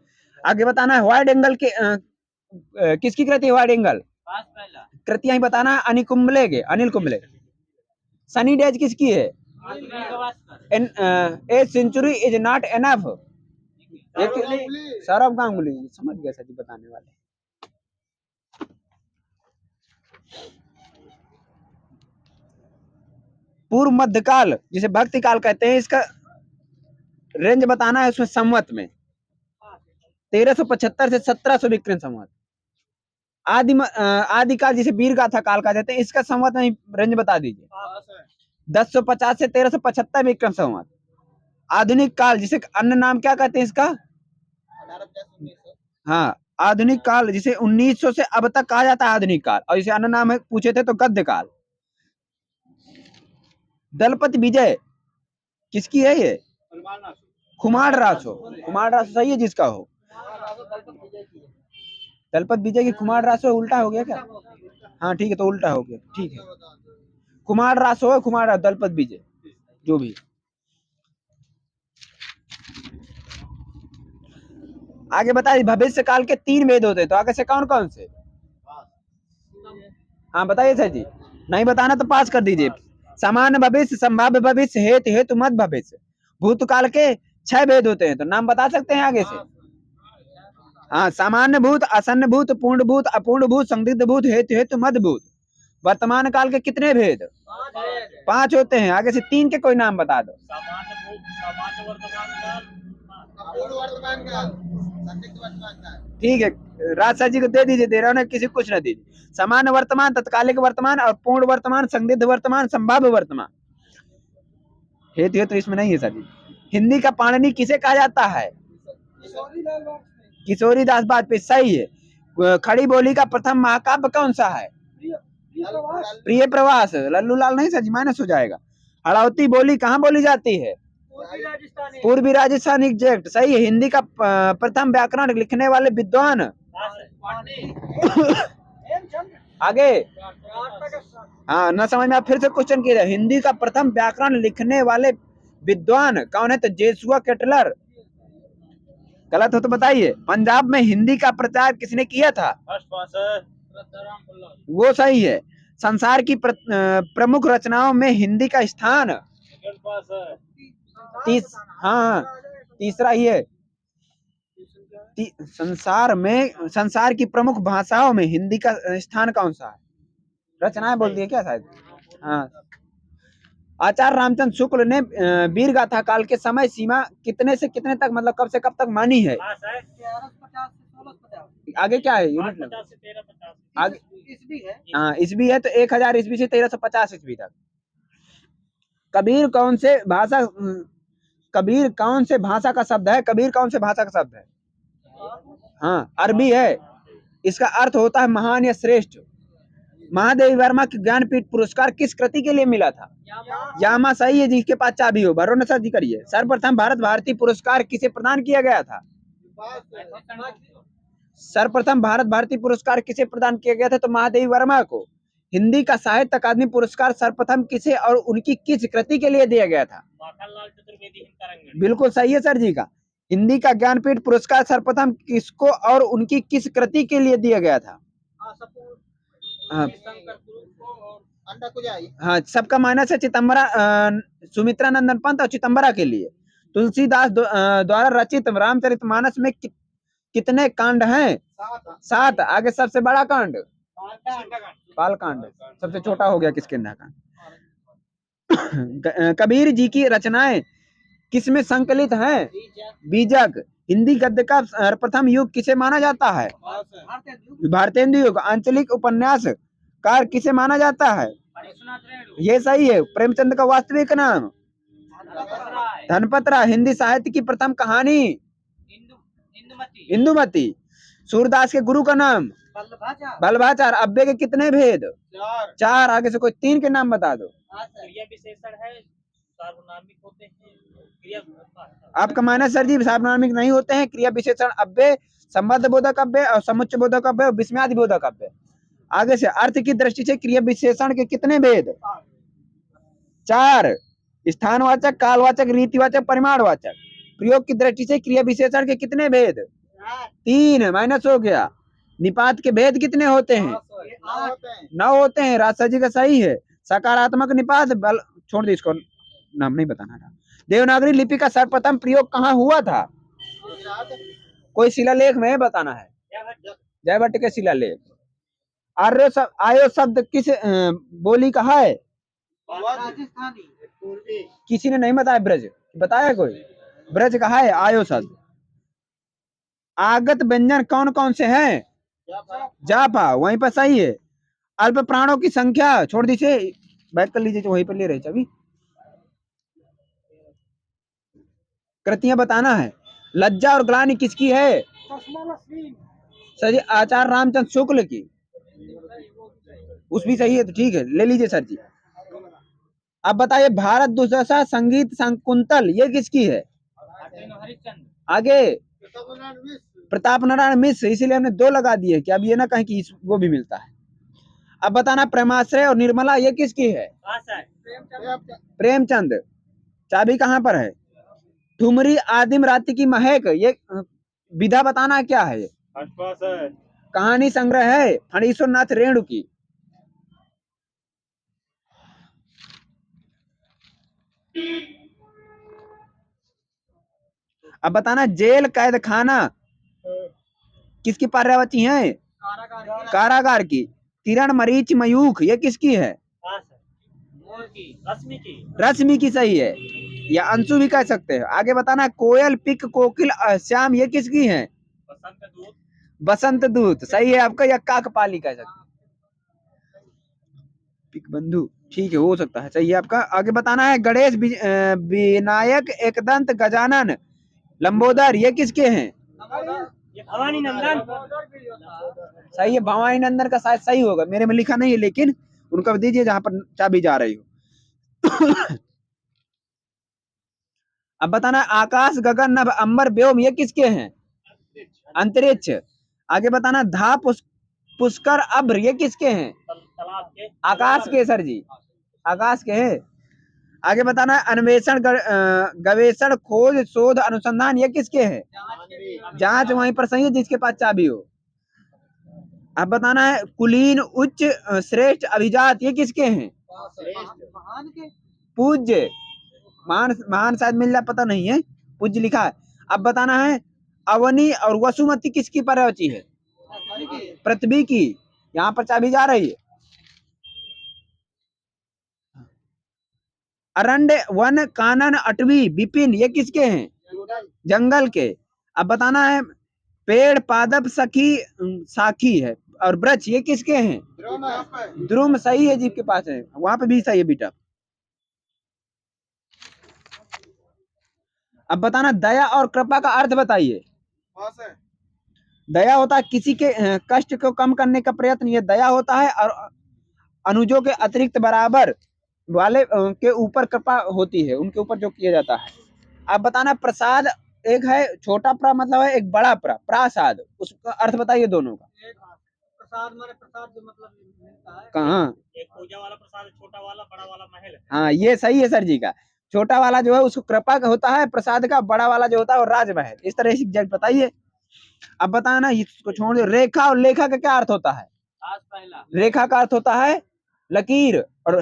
आगे बताना है वाइड एंगल के किसकी कृति है? वाइड एंगल कृतियां ही बताना है। अनिल कुंबले। सनी डेज किसकी है? A century is not enough, Sourav Ganguly. समझ गया सर जी बताने वाले। पूर्व मध्यकाल जिसे भक्ति काल कहते हैं, इसका रेंज बताना है उसमें संवत में। 1375 से 1700 विक्रम संवत। आदिकाल जिसे वीर गाथा काल का कहते हैं, इसका संवत में रेंज बता दीजिए। 1050 से 1375 विक्रम संवत। आधुनिक काल जिसे अन्य नाम क्या कहते हैं इसका? हाँ, आधुनिक काल जिसे 1900 से अब तक कहा जाता है आधुनिक काल, और इसे अन्य नाम पूछे थे तो गद्य काल। दलपति विजय किसकी है? ये कुमार रासो। कुमार रासो सही है जिसका हो। दलपत विजय की कुमार रासो उल्टा हो गया क्या? हाँ ठीक है, तो उल्टा हो गया, ठीक है। कुमार रासो है, कुमार रासो, दलपत विजय जो भी। आगे बताइए भविष्य काल के 3 वेद होते हैं, तो आगे से कौन कौन से? हाँ बताइए सर जी, नहीं बताना तो पास कर दीजिए। सामान्य भविष्य, संभाव्य भविष्य, हेतु मत भविष्य। भूतकाल के 6 वेद होते हैं, तो नाम बता सकते हैं आगे से? हाँ, सामान्य भूत, आसन्न भूत, पूर्ण भूत, अपूर्ण भूत, संदिग्ध भूत, हेतु मद भूत। वर्तमान काल के कितने भेद? 5 होते हैं। आगे से 3 के कोई नाम बता दो। सामान्य वर्तमान काल, ठीक है, राजशाह जी को दे दीजिए, दे रहा हूं, किसी कुछ ना दीजिए। सामान्य वर्तमान, तत्कालिक वर्तमान, और पूर्ण वर्तमान, संदिग्ध वर्तमान, संभाव्य वर्तमान। हेतु तो इसमें नहीं है सर जी। हिंदी का पाणिनि किसे कहा जाता है? किशोरी दास वाजपेयी, सही है। खड़ी बोली का प्रथम महाकाव्य कौन सा है? प्रिय प्रवास। लल्लू लाल नहीं सर जी, माइनस हो जाएगा। हड़ौती बोली कहाँ बोली जाती है? पूर्वी राजस्थान, एग्जैक्ट सही है। हिंदी का प्रथम व्याकरण लिखने वाले विद्वान? आगे हाँ ना समझ में, आप फिर से क्वेश्चन किया। हिंदी का प्रथम व्याकरण लिखने वाले विद्वान कौन है? तो जेसुआ केटलर। गलत हो तो बताइए। पंजाब में हिंदी का प्रचार किसने किया था? वो सही है। संसार की प्रमुख रचनाओं में हिंदी का स्थान? हाँ तीसरा ही है। संसार की प्रमुख भाषाओं में हिंदी का स्थान कौन सा है? रचनाएं बोल दिए क्या शायद? हाँ। आचार्य रामचंद्र शुक्ल ने वीर गाथा काल के समय सीमा कितने से कितने तक, मतलब कब से कब तक मानी है? आगे क्या है यूनिट नंबर 50 से 1350 आगे ईस्वी है। हाँ ईस्वी है तो 1000 ईस्वी से 1350 ईस्वी तक। कबीर कौन से भाषा कबीर कौन से भाषा का शब्द है? कबीर कौन से भाषा का शब्द है? हाँ अरबी है। इसका अर्थ होता है महान या श्रेष्ठ। महादेवी वर्मा के ज्ञानपीठ पुरस्कार किस कृति के लिए मिला था? यामा सही है, जिसके पास चाबी हो। भरोना सर जी करिए। सर्वप्रथम भारत भारती पुरस्कार किसे प्रदान किया गया था? सर्वप्रथम भारत भारती पुरस्कार किसे प्रदान किया गया था? तो महादेवी वर्मा को। हिंदी का साहित्य अकादमी पुरस्कार सर्वप्रथम किसे और उनकी किस कृति के लिए दिया गया था? माखनलाल चतुर्वेदी हिमतरंगिणी। बिल्कुल सही है सर जी का। हिंदी का ज्ञानपीठ पुरस्कार सर्वप्रथम किसको और उनकी किस कृति के लिए दिया गया था? हाँ हाँ, सबका मानस है चिदम्बरा सुमित्रा नंदन पंत और चिदम्बरा के लिए। तुलसीदास द्वारा रचित रामचरितमानस में कितने कांड हैं? 7। आगे सबसे बड़ा कांड बाल कांड, सबसे छोटा हो गया किष्किंधा कांड। कबीर जी की रचनाएं किसमें संकलित हैं? बीजक। हिंदी गद्य का प्रथम युग किसे माना जाता है? भारतेंदु युग। आंचलिक उपन्यास कार किसे माना जाता है? ये सही है। प्रेमचंद का वास्तविक नाम? धनपत राय। हिंदी साहित्य की प्रथम कहानी? इंदुमती। सूरदास के गुरु का नाम? बल्लभाचार। अव्यय के कितने भेद? 4। आगे से कोई 3 के नाम बता दो। क्रिया विशेषण है, सार्वनामिक होते हैं, क्रिया आपका मानस सर जी सार्वनामिक नहीं होते हैं। क्रिया विशेषण अव्यय, संबंध बोधक अव्यय और समुच्चय बोधक अव्यय और विस्मयादि बोधक अव्यय। आगे से अर्थ की दृष्टि से क्रिया विशेषण के कितने भेद? 4। स्थानवाचक, कालवाचक, रीतिवाचक, परिमाणवाचक। प्रयोग की दृष्टि से क्रिया विशेषण के कितने भेद? 3। माइनस हो गया। निपात के भेद कितने होते हैं? 9 होते हैं। राजसा जी का सही है। सकारात्मक निपात बल छोड़ दे, इसको नाम नहीं बताना था। देवनागरी लिपि का सर्वप्रथम प्रयोग कहाँ हुआ था? कोई शिलालेख में बताना है। जयभट्ट के शिलालेख। आर्य शब्द किस बोली का है? किसी ने नहीं बताया। ब्रज बताया कोई? ब्रज का है आयो शब्द। आगत व्यंजन कौन कौन से हैं? जापा। वहीं पर सही है। अल्प प्राणों की संख्या छोड़ दीजिए, बैक कर लीजिए, वहीं पर ले रहे अभी। कृतियां बताना है। लज्जा और ग्लानि किसकी है? सर जी आचार्य रामचंद्र शुक्ल की। उस भी सही है तो ठीक है, ले लीजिए सर जी। अब बताइए भारत दुर्दशा संगीत शकुंतल ये किसकी है? आगे प्रताप नारायण मिश्र। इसीलिए हमने 2 लगा दिए कि अब ये ना कहें कि वो भी मिलता है। अब बताना प्रेमाश्रय और निर्मला ये किसकी है? प्रेमचंद। चाबी कहाँ पर है? ठुमरी आदिम रात्रि की महक ये विधा बताना क्या है? कहानी संग्रह है फणीश्वर नाथ रेणु की। अब बताना जेल कैद खाना किसकी पर्यायवाची है? कारागार की। किरण मरीच मयूख ये किसकी है? रश्मि की सही है, या अंशु भी कह सकते हैं। आगे बताना कोयल पिक कोकिल श्याम ये किसकी है? बसंत दूत सही है आपका, या काकपाली कह सकते हैं। पिक बंधु ठीक है, हो सकता है, सही है आपका। आगे बताना है गणेश विनायक एकदंत गजानन लंबोदर ये किसके हैं? भवानी नंदन। सही है, भवानी नंदन का शायद सही होगा, मेरे में लिखा नहीं है, लेकिन उनका दीजिए जहां पर चाबी जा रही हो। अब बताना आकाश गगन नभ अंबर व्योम ये किसके हैं? अंतरिक्ष। आगे बताना धा पुष्कर अभ्र ये किसके हैं? आकाश के सर जी, आकाश के है। आगे बताना अन्वेषण गवेषण खोज शोध अनुसंधान ये किसके हैं? जांच वहीं पर सही है जिसके पास चाबी हो। अब बताना है कुलीन उच्च श्रेष्ठ अभिजात ये किसके हैं? पूज्य। महान शायद मिल जाए, पता नहीं है, पूज्य लिखा है। अब बताना है अवनी और वसुमती किसकी पर्यायवाची है? पृथ्वी की। यहाँ पर चाबी जा रही है। अरण्य वन कानन अटवी विपिन ये किसके हैं? जंगल के। अब बताना है पेड़ पादप सखी साखी है, और वृक्ष ये किसके हैं? द्रुम सही है, जिसके पास है वहां पे भी सही है बेटा। अब बताना दया और कृपा का अर्थ बताइए। दया होता है किसी के कष्ट को कम करने का प्रयत्न, ये दया होता है, और अनुजों के अतिरिक्त बराबर वाले के ऊपर कृपा होती है, उनके ऊपर जो किया जाता है। अब बताना प्रसाद एक है छोटा प्रा मतलब है एक बड़ा प्रा, प्रासाद, उसका अर्थ बताइए दोनों का। प्रसाद माने प्रसाद जो मतलब मिलता है। कहाँ? एक पूजा वाला प्रसाद है, छोटा वाला, बड़ा वाला महल है। हाँ ये सही है सर जी का। छोटा वाला जो है उसको कृपा का होता है प्रसाद का, बड़ा वाला जो होता है वो राजमहल। इस तरह से एग्जैक्ट बताइए। अब बताना इसको छोड़ दो। रेखा और लेखा का क्या अर्थ होता है? आज पहला रेखा का अर्थ होता है लकीर, और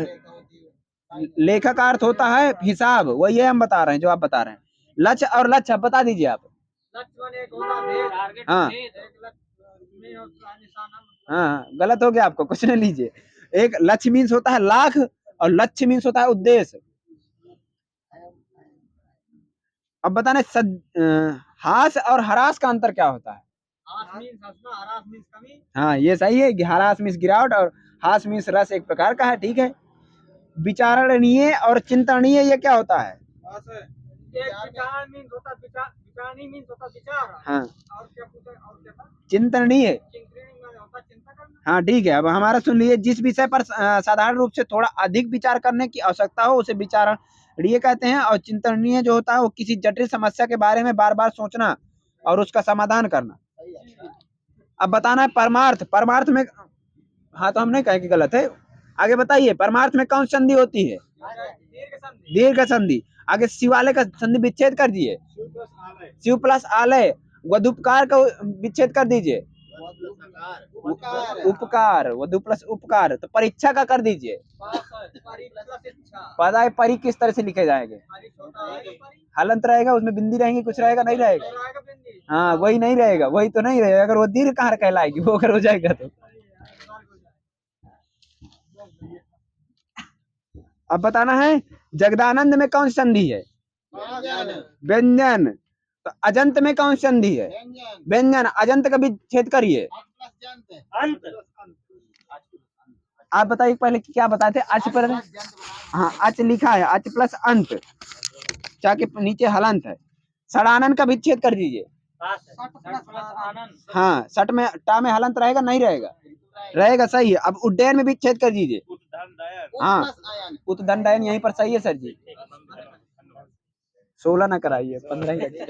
लेखा का अर्थ होता है हिसाब। वही है हम बता रहे हैं जो आप बता रहे हैं। लक्ष्य और लक्ष्य आप बता दीजिए आप। लक्ष्य माने एक होना भेद, टारगेट हाँ। भेद, एक लक्ष्य में और निशाना मतलब। हाँ गलत हो गया, आपको कुछ नहीं लीजिए। एक लक्ष्य मीन्स होता है लाख, और लक्ष्य मीन्स होता है उद्देश्य। अब बताने हास और हरास का अंतर क्या होता है? हास मीन्स हंसना, हरास मीन्स कमी। हाँ ये सही है, हरास मीन्स गिरावट, और हास मीन्स रस एक प्रकार का है, ठीक है। विचारणीय और चिंतनीय ये क्या होता है? एक विचार मीन्स होता विचार, विचारणी मीन्स होता विचार। हाँ और क्या पूछा, और क्या था? चिंतनीय। चिंतनी माने होता चिंता करना। हाँ ठीक है। अब हमारा सुन लीजिए, जिस विषय पर साधारण रूप से थोड़ा अधिक विचार करने की आवश्यकता हो उसे विचारणीय कहते हैं, और चिंतनीय जो होता है वो किसी जटिल समस्या के बारे में बार बार सोचना और उसका समाधान करना। अब बताना है परमार्थ। परमार्थ में, हाँ तो हम नहीं कहे कि गलत है, आगे बताइए परमार्थ में कौन संधि होती है? दीर्घ संधि। आगे शिवालय का संधि विच्छेद कर दिए। शिव प्लस आलय। वधुपकार का विच्छेद कर दीजिए। उपकार, वधु प्लस उपकार। तो परीक्षा का कर दीजिए। पता है परी किस तरह से लिखे जाएंगे? हलंत रहेगा, उसमें बिंदी रहेंगी, कुछ रहेगा नहीं रहेगा? हाँ वही नहीं रहेगा, वही तो नहीं रहेगा। अगर वो दीर्घ कार कहलाएगी, वो अगर हो जाएगा तो। अब बताना है जगदानंद में कौन संधि है? व्यंजन। तो अजंत में कौन संधि है? व्यंजन। अजंत का भी छेद करिए। आप बताइए पहले क्या बताए थे? अच पर, हाँ अच लिखा है, अच प्लस अंत, चा के नीचे हलंत है। सड़ानन का विच्छेद कर दीजिए। हाँ सट में टा में हलंत रहेगा नहीं रहेगा? रहेगा, सही है। अब उड्डयन में विच्छेद कर दीजिए। हाँ उत्दंडयन यहीं पर सही है सर जी। 16 ना कराइए, 15 ही रखिए।